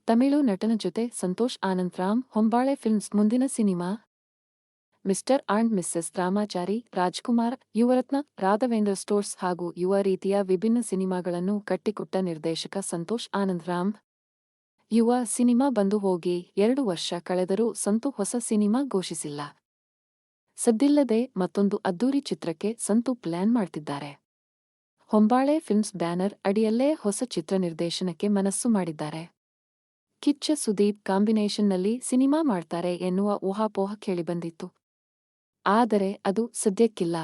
ತಮಿಳು ನಟನ ಜೊತೆ ಸಂತೋಷ್ ಆನಂದ್ರಾಮ್ ಹೊಂಬಾಳೆ ಫಿಲ್ಮ್ಸ್ ಮುಂದಿನ cinema mister and missus Ramachari Rajkumar Yuvarathna Raghavendra stores ಹಾಗೂ ಯುವ ರೀತಿಯ ವಿಭಿನ್ನ ಸಿನಿಮಾಗಳನ್ನು ಕಟ್ಟಿಕೊಟ್ಟ ನಿರ್ದೇಶಕ ಸಂತೋಷ್ ಆನಂದ್ರಾಮ್. ಯುವ ಸಿನಿಮಾ ಬಂದು ಹೋಗಿ 2 ವರ್ಷ ಕಳೆದರೂ ಸಂತು ಹೊಸ ಸಿನಿಮಾ ಘೋಷಿಸಿಲ್ಲ. ಸದ್ದಿಲ್ಲದೆ ಮತ್ತೊಂದು ಅದ್ದೂರಿ ಚಿತ್ರಕ್ಕೆ ಸಂತು ಪ್ಲಾನ್ ಮಾಡ್ತಿದ್ದಾರೆ. ಹೊಂಬಾಳೆ ಫಿಲ್ಮ್ಸ್ ಬ್ಯಾನರ್ ಅಡಿಯಲ್ಲೇ ಹೊಸ ಚಿತ್ರ ನಿರ್ದೇಶನಕ್ಕೆ ಮನಸ್ಸು ಮಾಡಿದ್ದಾರೆ. ಕಿಚ್ಚ ಸುದೀಪ್ ಕಾಂಬಿನೇಷನ್ನಲ್ಲಿ ಸಿನಿಮಾ ಮಾಡ್ತಾರೆ ಎನ್ನುವ ಊಹಾಪೋಹ ಕೇಳಿಬಂದಿತ್ತು. ಆದರೆ ಅದು ಸದ್ಯಕ್ಕಿಲ್ಲ.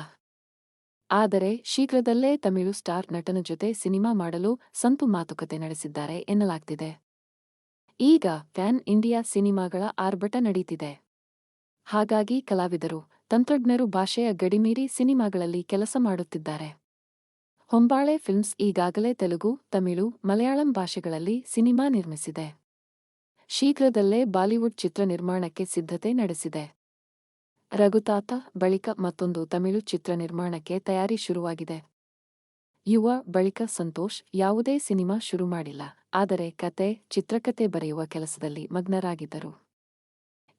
ಆದರೆ ಶೀಘ್ರದಲ್ಲೇ ತಮಿಳು ಸ್ಟಾರ್ ನಟನ ಜೊತೆ ಸಿನಿಮಾ ಮಾಡಲು ಸಂತು ಮಾತುಕತೆ ನಡೆಸಿದ್ದಾರೆ ಎನ್ನಲಾಗ್ತಿದೆ. ಈಗ ಪ್ಯಾನ್ ಇಂಡಿಯಾ ಸಿನಿಮಾಗಳ ಆರ್ಭಟ ನಡೀತಿದೆ. ಹಾಗಾಗಿ ಕಲಾವಿದರು, ತಂತ್ರಜ್ಞರು ಭಾಷೆಯ ಗಡಿಮೀರಿ ಸಿನಿಮಾಗಳಲ್ಲಿ ಕೆಲಸ ಮಾಡುತ್ತಿದ್ದಾರೆ. ಹೊಂಬಾಳೆ ಫಿಲ್ಮ್ಸ್ ಈಗಾಗಲೇ ತೆಲುಗು, ತಮಿಳು, ಮಲಯಾಳಂ ಭಾಷೆಗಳಲ್ಲಿ ಸಿನಿಮಾ ನಿರ್ಮಿಸಿದೆ. ಶೀಘ್ರದಲ್ಲೇ ಬಾಲಿವುಡ್ ಚಿತ್ರ ನಿರ್ಮಾಣಕ್ಕೆ ಸಿದ್ಧತೆ ನಡೆಸಿದೆ. ರಘುತಾತ ಬಳಿಕ ಮತ್ತೊಂದು ತಮಿಳು ಚಿತ್ರ ನಿರ್ಮಾಣಕ್ಕೆ ತಯಾರಿ ಶುರುವಾಗಿದೆ. ಯುವ ಬಳಿಕ ಸಂತೋಷ್ ಯಾವುದೇ ಸಿನಿಮಾ ಶುರು ಮಾಡಿಲ್ಲ. ಆದರೆ ಕತೆ, ಚಿತ್ರಕತೆ ಬರೆಯುವ ಕೆಲಸದಲ್ಲಿ ಮಗ್ನರಾಗಿದ್ದರು.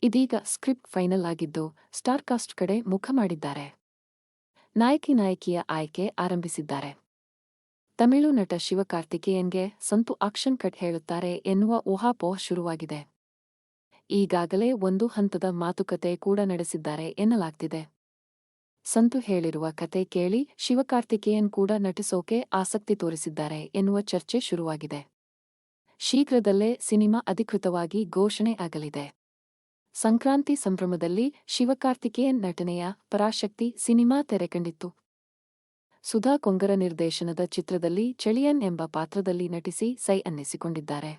ಇದೀಗ ಸ್ಕ್ರಿಪ್ಟ್ ಫೈನಲ್ ಆಗಿದ್ದು ಸ್ಟಾರ್ ಕಾಸ್ಟ್ ಕಡೆ ಮುಖ ಮಾಡಿದ್ದಾರೆ. ನಾಯಕಿಯ ಆಯ್ಕೆ ಆರಂಭಿಸಿದ್ದಾರೆ. ತಮಿಳು ನಟ ಶಿವಕಾರ್ತಿಕೇಯನ್ಗೆ ಸಂತು ಆಕ್ಷನ್ ಕಟ್ ಹೇಳುತ್ತಾರೆ ಎನ್ನುವ ಊಹಾಪೋಹ ಶುರುವಾಗಿದೆ. ಈಗಾಗಲೇ ಒಂದು ಹಂತದ ಮಾತುಕತೆ ಕೂಡ ನಡೆಸಿದ್ದಾರೆ ಎನ್ನಲಾಗ್ತಿದೆ. ಸಂತು ಹೇಳಿರುವ ಕತೆ ಕೇಳಿ ಶಿವಕಾರ್ತಿಕೇಯನ್ ಕೂಡ ನಟಿಸೋಕೆ ಆಸಕ್ತಿ ತೋರಿಸಿದ್ದಾರೆ ಎನ್ನುವ ಚರ್ಚೆ ಶುರುವಾಗಿದೆ. ಶೀಘ್ರದಲ್ಲೇ ಸಿನಿಮಾ ಅಧಿಕೃತವಾಗಿ ಘೋಷಣೆ ಆಗಲಿದೆ. ಸಂಕ್ರಾಂತಿ ಸಂಭ್ರಮದಲ್ಲಿ ಶಿವಕಾರ್ತಿಕೇಯನ್ ನಟನೆಯ ಪರಾಶಕ್ತಿ ಸಿನಿಮಾ ತೆರೆಕಂಡಿತ್ತು. ಸುಧಾ ಕೊಂಗರ ನಿರ್ದೇಶನದ ಚಿತ್ರದಲ್ಲಿ ಚಳಿಯನ್ ಎಂಬ ಪಾತ್ರದಲ್ಲಿ ನಟಿಸಿ ಸೈ ಅನ್ನಿಸಿಕೊಂಡಿದ್ದಾರೆ.